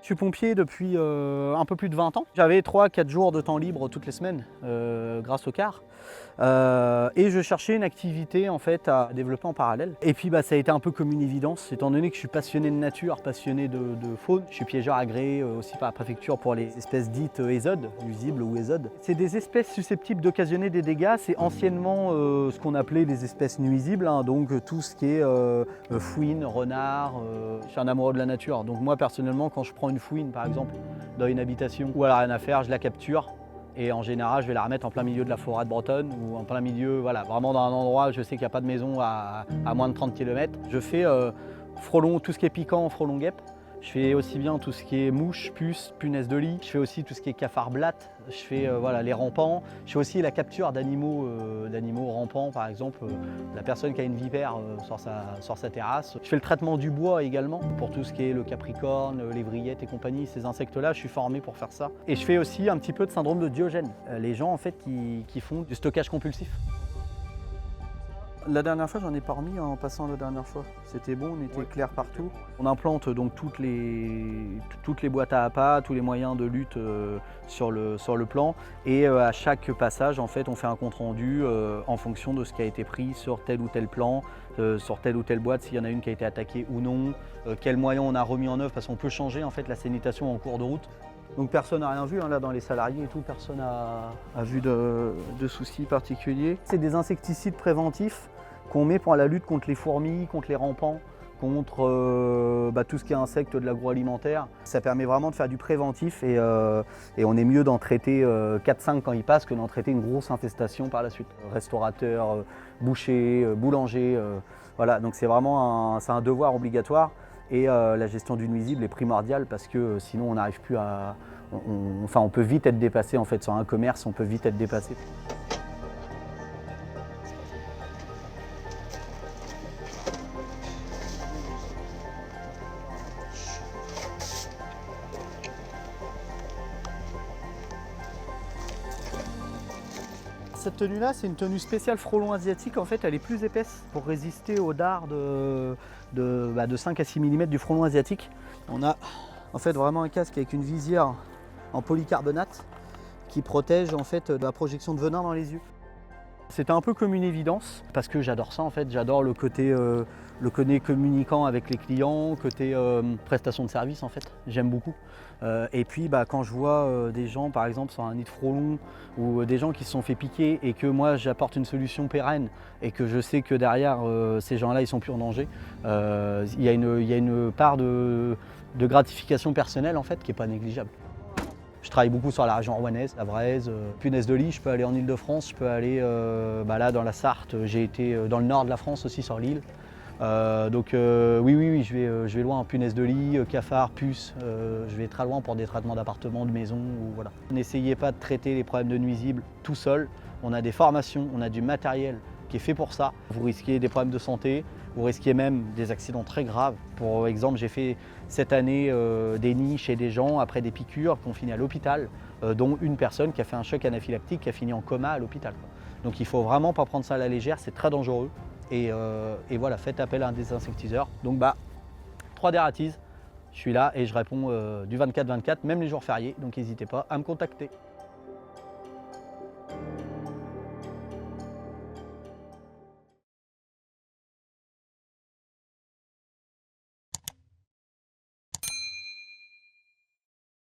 suis pompier depuis un peu plus de 20 ans. J'avais 3-4 jours de temps libre toutes les semaines grâce au car. Et je cherchais une activité en fait à développer en parallèle. Et puis ça a été un peu comme une évidence, étant donné que je suis passionné de nature, passionné de faune. Je suis piégeur agréé aussi par la préfecture pour les espèces dites ESOD, nuisibles ou ESOD. C'est des espèces susceptibles d'occasionner des dégâts. C'est anciennement ce qu'on appelait les espèces nuisibles, hein, donc tout ce qui est fouine, renard. Je suis un amoureux de la nature, donc moi personnellement quand je prends une fouine par exemple dans une habitation où elle n'a rien à faire, je la capture. Et en général, je vais la remettre en plein milieu de la forêt de Bretonne ou en plein milieu, voilà, vraiment dans un endroit où je sais qu'il n'y a pas de maison à moins de 30 km. Je fais frelon, tout ce qui est piquant, frelon guêpe. Je fais aussi bien tout ce qui est mouche, puce, punaise de lit. Je fais aussi tout ce qui est cafard blatte. Je fais voilà, les rampants. Je fais aussi la capture d'animaux rampants, par exemple. La personne qui a une vipère sur sa terrasse. Je fais le traitement du bois également pour tout ce qui est le capricorne, les vrillettes et compagnie. Ces insectes-là, je suis formé pour faire ça. Et je fais aussi un petit peu de syndrome de Diogène. Les gens en fait qui font du stockage compulsif. La dernière fois, j'en ai pas remis en passant la dernière fois. C'était bon, on était clair partout. On implante donc toutes les boîtes à appât, tous les moyens de lutte sur le plan. Et à chaque passage, en fait, on fait un compte rendu en fonction de ce qui a été pris sur tel ou tel plan, sur telle ou telle boîte, s'il y en a une qui a été attaquée ou non, quels moyens on a remis en œuvre, parce qu'on peut changer en fait la sanitation en cours de route. Donc personne n'a rien vu, hein, là dans les salariés et tout, personne n'a vu de soucis particuliers. C'est des insecticides préventifs qu'on met pour la lutte contre les fourmis, contre les rampants, contre tout ce qui est insectes de l'agroalimentaire. Ça permet vraiment de faire du préventif et on est mieux d'en traiter 4-5 quand ils passent que d'en traiter une grosse infestation par la suite. Restaurateurs, bouchers, boulangers, voilà, donc c'est vraiment un devoir obligatoire. Et la gestion du nuisible est primordiale parce que sinon on n'arrive plus à... on peut vite être dépassé en fait sur un commerce, on peut vite être dépassé. Cette tenue-là, c'est une tenue spéciale frelon asiatique. En fait, elle est plus épaisse pour résister aux dards de 5 à 6 mm du frelon asiatique. On a en fait vraiment un casque avec une visière en polycarbonate qui protège en fait de la projection de venin dans les yeux. C'était un peu comme une évidence parce que j'adore ça en fait, j'adore le côté communicant avec les clients, côté prestation de service en fait, j'aime beaucoup. Et puis quand je vois des gens par exemple sur un nid de frelon ou des gens qui se sont fait piquer et que moi j'apporte une solution pérenne et que je sais que derrière ces gens-là ils sont plus en danger, il y a une part de gratification personnelle en fait qui n'est pas négligeable. Je travaille beaucoup sur la région rouennaise, la Vraise, punaise de lit, je peux aller en Ile-de-France, je peux aller là dans la Sarthe, j'ai été dans le nord de la France aussi sur l'île. Oui, je vais loin en punaise de lit, cafard, puce, je vais très loin pour des traitements d'appartements, de maisons, voilà. N'essayez pas de traiter les problèmes de nuisibles tout seul, on a des formations, on a du matériel qui est fait pour ça. Vous risquez des problèmes de santé, vous risquez même des accidents très graves. Pour exemple, j'ai fait cette année des nids chez des gens après des piqûres qui ont fini à l'hôpital, dont une personne qui a fait un choc anaphylactique qui a fini en coma à l'hôpital. Donc il ne faut vraiment pas prendre ça à la légère, c'est très dangereux. Et voilà, faites appel à un désinsectiseur. Donc 3D Ratise, je suis là et je réponds du 24-24, même les jours fériés, donc n'hésitez pas à me contacter.